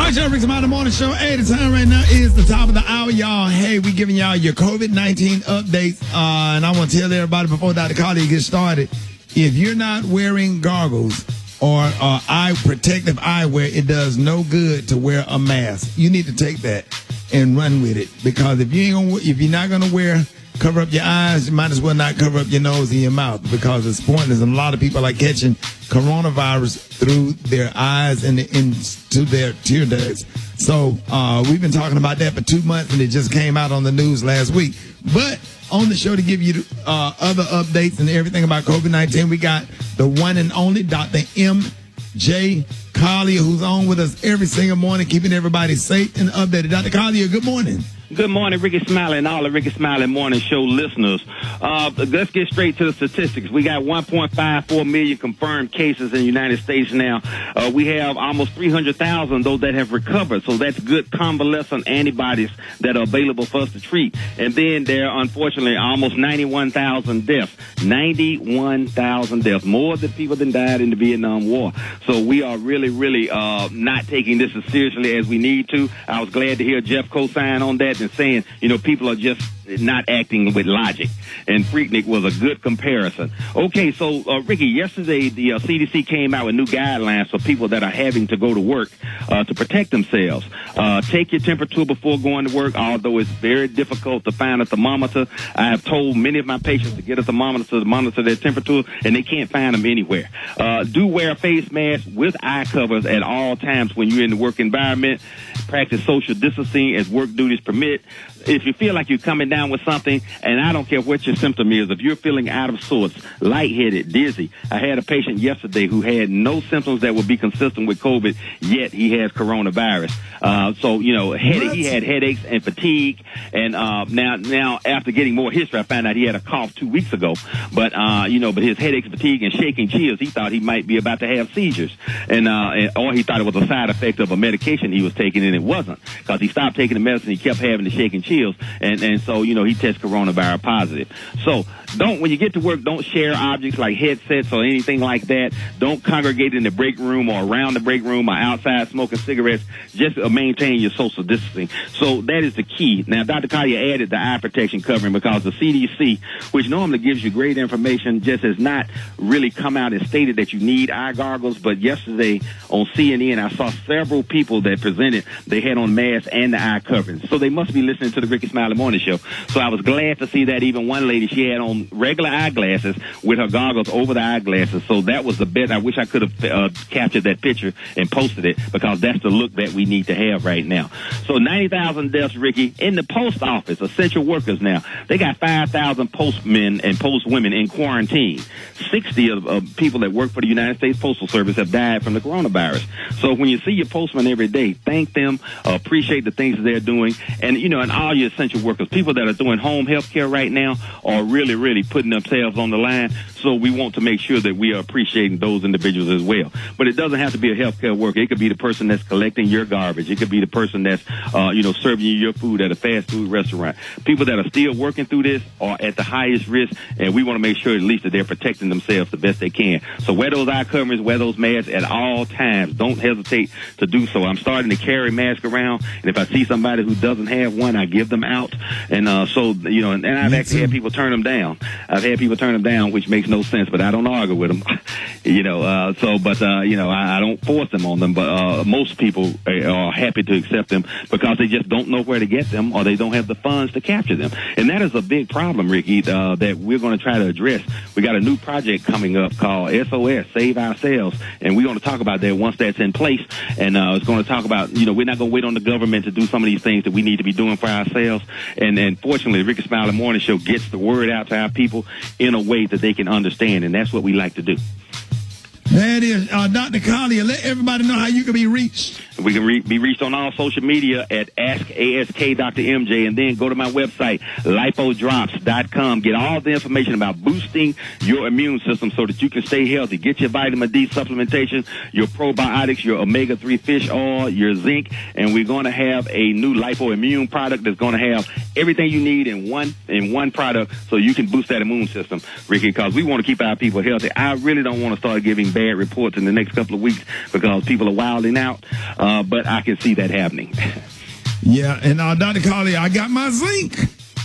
Right, y'all, Rick's Smiley Morning Show. Hey, the time right now is the top of the hour, y'all. Hey, we giving y'all your COVID-19 updates. And I want to tell everybody before Dr. Collier gets started, if you're not wearing goggles or protective eyewear, it does no good to wear a mask. You need to take that and run with it, because if you're not gonna cover up your eyes, you might as well not cover up your nose and your mouth, because it's pointless. And a lot of people are catching coronavirus through their eyes and into their tear ducts. So we've been talking about that for 2 months, and it just came out on the news last week. But on the show to give you other updates and everything about COVID-19, we got the one and only Dr. M.J. Collier, who's on with us every single morning, keeping everybody safe and updated. Dr. Collier, good morning. Good morning, Ricky Smiley and all the Ricky Smiley Morning Show listeners. Let's get straight to the statistics. We got 1.54 million confirmed cases in the United States now. We have almost 300,000, though, that have recovered. So that's good convalescent antibodies that are available for us to treat. And then there are, unfortunately, almost 91,000 deaths. 91,000 deaths. More than people than died in the Vietnam War. So we are really, not taking this as seriously as we need to. I was glad to hear Jeff co-sign on that and saying, people are just not acting with logic. And Freaknik was a good comparison. Okay, so, Ricky, yesterday the CDC came out with new guidelines for people that are having to go to work to protect themselves. Take your temperature before going to work, although it's very difficult to find a thermometer. I have told many of my patients to get a thermometer to monitor their temperature, and they can't find them anywhere. Do wear a face mask with eye covers at all times when you're in the work environment. Practice social distancing as work duties permit. If you feel like you're coming down with something, and I don't care what your symptom is, if you're feeling out of sorts, lightheaded, dizzy. I had a patient yesterday who had no symptoms that would be consistent with COVID, yet he has coronavirus. He had headaches and fatigue. And now after getting more history, I found out he had a cough 2 weeks ago. But his headaches, fatigue, and shaking chills, he thought he might be about to have seizures. Or he thought it was a side effect of a medication he was taking, and it wasn't, because he stopped taking the medicine. He kept having the shaking chills, and so he tests coronavirus positive. So when you get to work, don't share objects like headsets or anything like that. Don't congregate in the break room or around the break room or outside smoking cigarettes. Just maintain your social distancing. So that is the key. Now, Dr. Collier added the eye protection covering because the CDC, which normally gives you great information, just has not really come out and stated that you need eye goggles. But yesterday on CNN, I saw several people that presented they had on masks and the eye coverings. So they must be listening to the Ricky Smiley Morning Show. So I was glad to see that. Even one lady, she had on regular eyeglasses with her goggles over the eyeglasses. So that was the best. I wish I could have captured that picture and posted it, because that's the look that we need to have right now. So 90,000 deaths, Ricky, in the post office, essential workers now. They got 5,000 postmen and postwomen in quarantine. 60 of people that work for the United States Postal Service have died from the coronavirus. So when you see your postman every day, thank them, appreciate the things that they're doing. And, and all your essential workers, people that are doing home health care right now are really putting themselves on the line. So we want to make sure that we are appreciating those individuals as well. But it doesn't have to be a healthcare worker. It could be the person that's collecting your garbage. It could be the person that's, serving you your food at a fast food restaurant. People that are still working through this are at the highest risk, and we want to make sure at least that they're protecting themselves the best they can. So wear those eye coverings, wear those masks at all times. Don't hesitate to do so. I'm starting to carry masks around, and if I see somebody who doesn't have one, I give them out. And and I've actually had people turn them down. I've had people turn them down, which makes no sense, but I don't argue with them. I don't force them on them, but most people are happy to accept them because they just don't know where to get them, or they don't have the funds to capture them. And that is a big problem, Ricky, that we're going to try to address. We got a new project coming up called SOS, Save Ourselves, and we're going to talk about that once that's in place. And it's going to talk about, we're not going to wait on the government to do some of these things that we need to be doing for ourselves. And fortunately, the Ricky Smiley Morning Show gets the word out to our people in a way that they can understand, and that's what we like to do. That is, Dr. Collier, let everybody know how you can be reached. We can be reached on all social media at AskDrMJ, and then go to my website, lipodrops.com. Get all the information about boosting your immune system so that you can stay healthy. Get your vitamin D supplementation, your probiotics, your omega-3 fish oil, your zinc, and we're going to have a new lipo immune product that's going to have everything you need in one product, so you can boost that immune system, Ricky. Because we want to keep our people healthy. I really don't want to start giving bad reports in the next couple of weeks because people are wilding out. But I can see that happening. Yeah, and Dr. Collier, I got my zinc.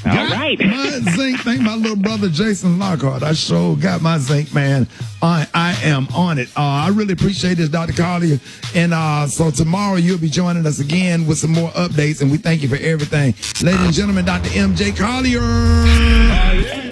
All right. My zinc. Thank my little brother Jason Lockhart. I sure got my zinc, man. I am on it. I really appreciate this, Dr. Collier. And so tomorrow you'll be joining us again with some more updates, and we thank you for everything. Ladies and gentlemen, Dr. M.J. Collier. Yeah.